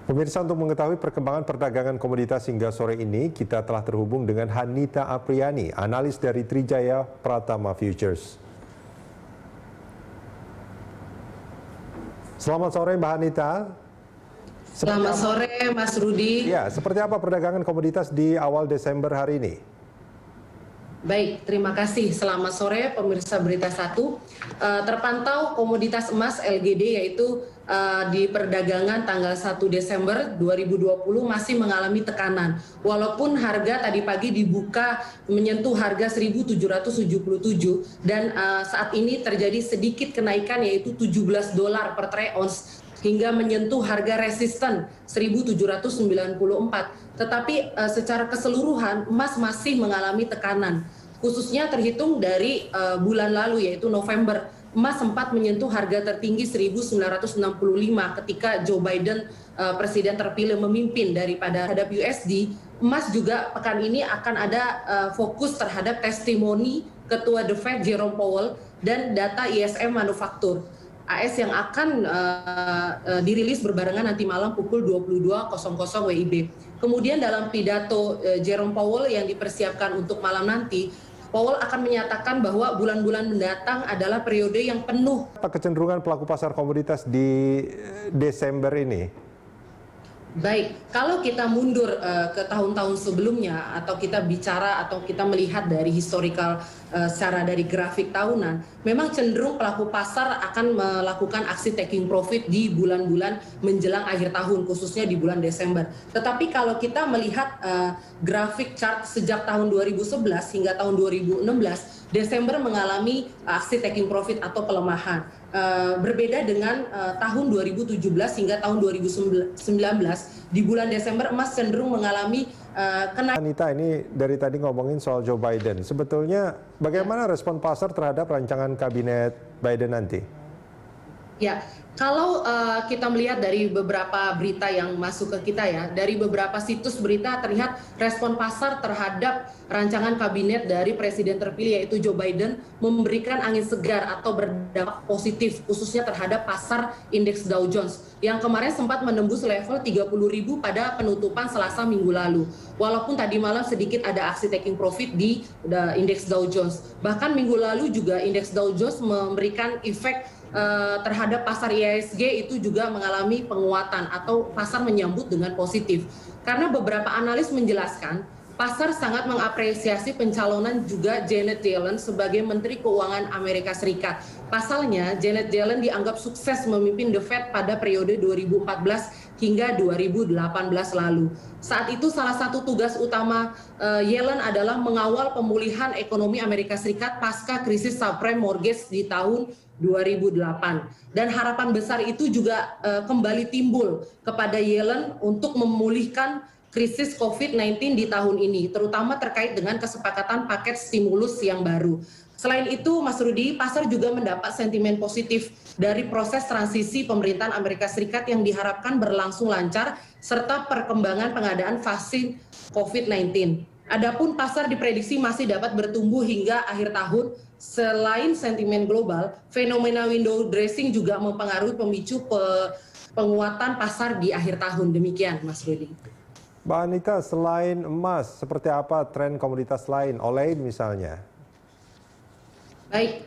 Pemirsa, untuk mengetahui perkembangan perdagangan komoditas hingga sore ini, kita telah terhubung dengan Hanita Apriani, analis dari Trijaya Pratama Futures. Selamat sore Mbak Hanita. Selamat sore Mas Rudi. Ya, seperti apa perdagangan komoditas di awal Desember hari ini? Baik, terima kasih. Selamat sore pemirsa Berita 1. Terpantau komoditas emas LGD yaitu di perdagangan tanggal 1 Desember 2020 masih mengalami tekanan. Walaupun harga tadi pagi dibuka menyentuh harga 1.777 dan saat ini terjadi sedikit kenaikan yaitu $17 per troy ounce hingga menyentuh harga resisten 1.794. Tetapi secara keseluruhan emas masih mengalami tekanan. Khususnya terhitung dari bulan lalu yaitu November, emas sempat menyentuh harga tertinggi 1.965 ketika Joe Biden presiden terpilih memimpin daripada terhadap USD. Emas juga pekan ini akan ada fokus terhadap testimoni Ketua The Fed Jerome Powell dan data ISM manufaktur AS yang akan dirilis berbarengan nanti malam pukul 22.00 WIB. Kemudian dalam pidato Jerome Powell yang dipersiapkan untuk malam nanti, Powell akan menyatakan bahwa bulan-bulan mendatang adalah periode yang penuh. Apa kecenderungan pelaku pasar komoditas di Desember ini? Baik, kalau kita mundur ke tahun-tahun sebelumnya atau kita bicara atau kita melihat dari historical secara dari grafik tahunan, memang cenderung pelaku pasar akan melakukan aksi taking profit di bulan-bulan menjelang akhir tahun, khususnya di bulan Desember. Tetapi kalau kita melihat grafik chart sejak tahun 2011 hingga tahun 2016, Desember mengalami aksi taking profit atau pelemahan. Berbeda dengan tahun 2017 hingga tahun 2019, di bulan Desember emas cenderung mengalami kenaikan. Anita, ini dari tadi ngomongin soal Joe Biden. Sebetulnya bagaimana respon pasar terhadap rancangan kabinet Biden nanti? Ya, kalau kita melihat dari beberapa berita yang masuk ke kita ya, dari beberapa situs berita terlihat respon pasar terhadap rancangan kabinet dari presiden terpilih yaitu Joe Biden memberikan angin segar atau berdampak positif khususnya terhadap pasar indeks Dow Jones yang kemarin sempat menembus level 30.000 pada penutupan Selasa minggu lalu. Walaupun tadi malam sedikit ada aksi taking profit di indeks Dow Jones. Bahkan minggu lalu juga indeks Dow Jones memberikan efek terhadap pasar IHSG itu juga mengalami penguatan atau pasar menyambut dengan positif. Karena beberapa analis menjelaskan pasar sangat mengapresiasi pencalonan juga Janet Yellen sebagai Menteri Keuangan Amerika Serikat. Pasalnya, Janet Yellen dianggap sukses memimpin The Fed pada periode 2014 hingga 2018 lalu. Saat itu salah satu tugas utama Yellen adalah mengawal pemulihan ekonomi Amerika Serikat pasca krisis subprime mortgage di tahun 2008. Dan harapan besar itu juga kembali timbul kepada Yellen untuk memulihkan krisis COVID-19 di tahun ini, terutama terkait dengan kesepakatan paket stimulus yang baru. Selain itu, Mas Rudi, pasar juga mendapat sentimen positif dari proses transisi pemerintahan Amerika Serikat yang diharapkan berlangsung lancar, serta perkembangan pengadaan vaksin COVID-19. Adapun pasar diprediksi masih dapat bertumbuh hingga akhir tahun. Selain sentimen global, fenomena window dressing juga mempengaruhi pemicu penguatan pasar di akhir tahun. Demikian, Mas Rudi. Mbak Anita, selain emas, seperti apa tren komoditas lain, olein misalnya? Baik,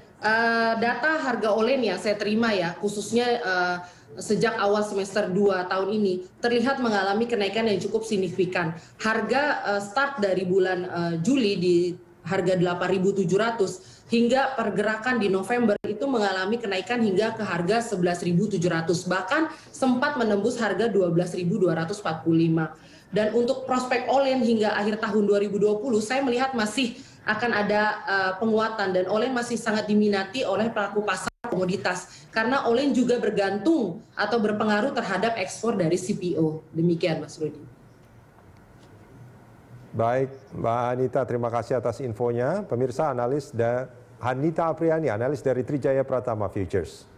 data harga olen yang saya terima ya, khususnya sejak awal semester 2 tahun ini, terlihat mengalami kenaikan yang cukup signifikan. Harga start dari bulan Juli di harga 8.700 hingga pergerakan di November itu mengalami kenaikan hingga ke harga 11.700, bahkan sempat menembus harga 12.245. Dan untuk prospek olen hingga akhir tahun 2020, saya melihat masih akan ada penguatan dan olen masih sangat diminati oleh pelaku pasar komoditas karena olen juga bergantung atau berpengaruh terhadap ekspor dari CPO. Demikian, Mas Rudi. Baik, Mbak Anita, terima kasih atas infonya. Pemirsa, Hanita Apriani, analis dari Trijaya Pratama Futures.